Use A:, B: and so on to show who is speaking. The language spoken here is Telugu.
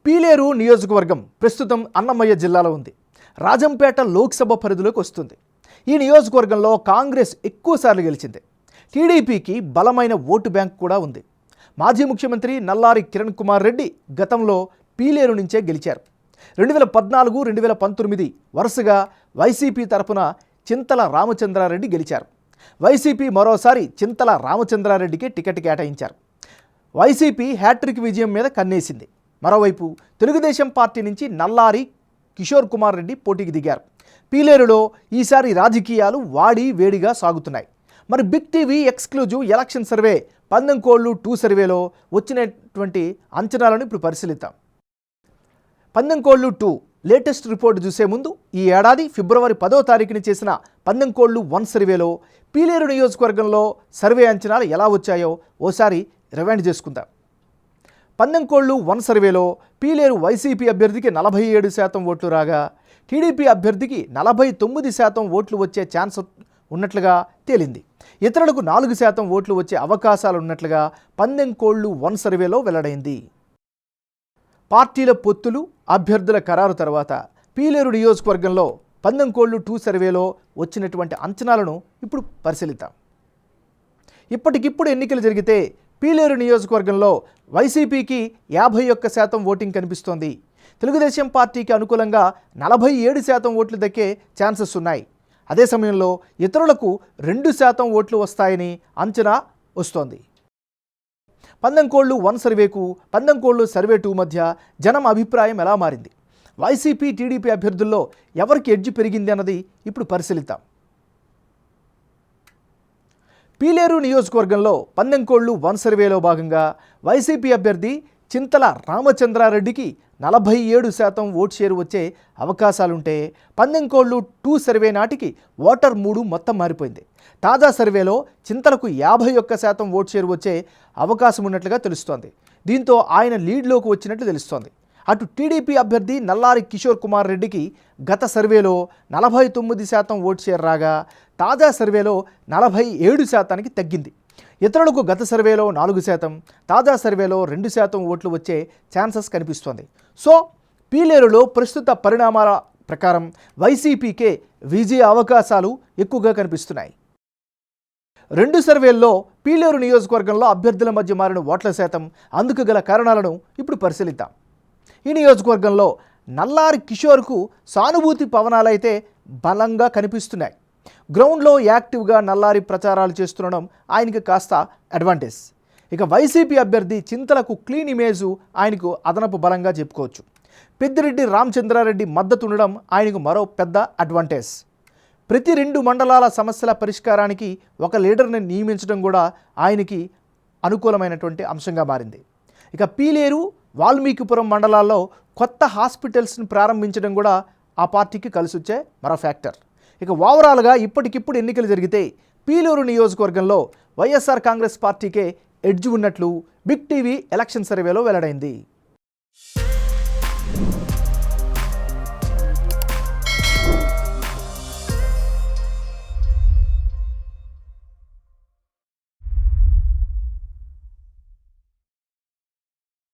A: పీలేరు నియోజకవర్గం ప్రస్తుతం అన్నమయ్య జిల్లాలో ఉంది. రాజంపేట లోక్సభ పరిధిలోకి వస్తుంది. ఈ నియోజకవర్గంలో కాంగ్రెస్ ఎక్కువసార్లు గెలిచింది. టీడీపీకి బలమైన ఓటు బ్యాంక్ కూడా ఉంది. మాజీ ముఖ్యమంత్రి నల్లారి కిరణ్ కుమార్ రెడ్డి గతంలో పీలేరు నుంచే గెలిచారు. 2014, 2019 వరుసగా వైసీపీ తరపున చింతల రామచంద్రారెడ్డి గెలిచారు. వైసీపీ మరోసారి చింతల రామచంద్రారెడ్డికి టికెట్ కేటాయించారు. వైసీపీ హ్యాట్రిక్ విజయం మీద కన్నేసింది. మరోవైపు తెలుగుదేశం పార్టీ నుంచి నల్లారి కిషోర్ కుమార్ రెడ్డి పోటీకి దిగారు. పీలేరులో ఈసారి రాజకీయాలు వాడి వేడిగా సాగుతున్నాయి. మరి big TV exclusive election survey పందెంకోళ్ళు 2 సర్వేలో వచ్చినటువంటి అంచనాలను ఇప్పుడు పరిశీలిద్దాం. పందెంకోళ్ళు 2 లేటెస్ట్ రిపోర్ట్ చూసే ముందు ఈ ఏడాది ఫిబ్రవరి 10వ తారీఖున చేసిన పందెంకోళ్ళు 1 సర్వేలో పీలేరు నియోజకవర్గంలో సర్వే అంచనాలు ఎలా వచ్చాయో ఓసారి రివైండ్ చేసుకుందాం. పందెంకోళ్ళు 1 సర్వేలో పీలేరు వైసీపీ అభ్యర్థికి 47% ఓట్లు రాగా టీడీపీ అభ్యర్థికి 49% ఓట్లు వచ్చే ఛాన్స్ ఉన్నట్లుగా తేలింది. ఇతరులకు 4% ఓట్లు వచ్చే అవకాశాలు ఉన్నట్లుగా పందెంకోళ్ళు 1 సర్వేలో వెల్లడైంది. పార్టీల పొత్తులు, అభ్యర్థుల ఖరారు తర్వాత పీలేరు నియోజకవర్గంలో పందెంకోళ్ళు 2 సర్వేలో వచ్చినటువంటి అంచనాలను ఇప్పుడు పరిశీలిద్దాం. ఇప్పటికిప్పుడు ఎన్నికలు జరిగితే పీలేరు నియోజకవర్గంలో వైసీపీకి 51% ఓటింగ్ కనిపిస్తోంది. తెలుగుదేశం పార్టీకి అనుకూలంగా 47% ఓట్లు దక్కే ఛాన్సెస్ ఉన్నాయి. అదే సమయంలో ఇతరులకు 2% ఓట్లు వస్తాయని అంచనా వస్తోంది. పందెంకోళ్ళు 1 సర్వేకు పందెంకోళ్ళు సర్వే 2 మధ్య జనం అభిప్రాయం ఎలా మారింది? వైసీపీ, టీడీపీ అభ్యర్థుల్లో ఎవరికి ఎడ్జ్ పెరిగింది అన్నది ఇప్పుడు పరిశీలిద్దాం. పీలేరు నియోజకవర్గంలో పందెంకోళ్ళు 1 సర్వేలో భాగంగా వైసీపీ అభ్యర్థి చింతల రామచంద్రారెడ్డికి 47% ఓటు షేరు వచ్చే అవకాశాలుంటే పందెంకోళ్ళు 2 సర్వే నాటికి ఓటర్ మూడు మొత్తం మారిపోయింది. తాజా సర్వేలో చింతలకు 51% ఓటు షేరు వచ్చే అవకాశం ఉన్నట్లుగా తెలుస్తోంది. దీంతో ఆయన లీడ్లోకి వచ్చినట్లు తెలుస్తోంది. అటు టీడీపీ అభ్యర్థి నల్లారి కిషోర్ కుమార్ రెడ్డికి గత సర్వేలో 49% ఓటు షేర్ రాగా తాజా సర్వేలో 47%కి తగ్గింది. ఇతరులకు గత సర్వేలో 4%, తాజా సర్వేలో 2% ఓట్లు వచ్చే ఛాన్సెస్ కనిపిస్తోంది. సో పీలేరులో ప్రస్తుత పరిణామాల ప్రకారం వైసీపీకే విజయ అవకాశాలు ఎక్కువగా కనిపిస్తున్నాయి. 2 సర్వేల్లో పీలేరు నియోజకవర్గంలో అభ్యర్థుల మధ్య మారిన ఓట్ల శాతం, అందుకు గల కారణాలను ఇప్పుడు పరిశీలిద్దాం. ఈ నియోజకవర్గంలో నల్లారి కిషోర్కు సానుభూతి పవనాలైతే బలంగా కనిపిస్తున్నాయి. గ్రౌండ్లో యాక్టివ్గా నల్లారి ప్రచారాలు చేస్తుండడం ఆయనకి కాస్త అడ్వాంటేజ్. ఇక వైసీపీ అభ్యర్థి చింతలకు క్లీన్ ఇమేజు ఆయనకు అదనపు బలంగా చెప్పుకోవచ్చు. పెద్దిరెడ్డి రామచంద్రారెడ్డి మద్దతు ఉండడం ఆయనకు మరో పెద్ద అడ్వాంటేజ్. ప్రతి 2 మండలాల సమస్యల పరిష్కారానికి ఒక లీడర్ని నియమించడం కూడా ఆయనకి అనుకూలమైనటువంటి అంశంగా మారింది. ఇక పీలేరు, వాల్మీకిపురం మండలాల్లో కొత్త హాస్పిటల్స్ని ప్రారంభించడం కూడా ఆ పార్టీకి కలిసొచ్చే మరో ఫ్యాక్టర్. ఇక ఓవరాల్గా ఇప్పటికిప్పుడు ఎన్నికలు జరిగితే పీలేరు నియోజకవర్గంలో వైఎస్ఆర్ కాంగ్రెస్ పార్టీకే ఎడ్జ్ ఉన్నట్లు బిగ్ టీవీ ఎలక్షన్ సర్వేలో వెల్లడైంది.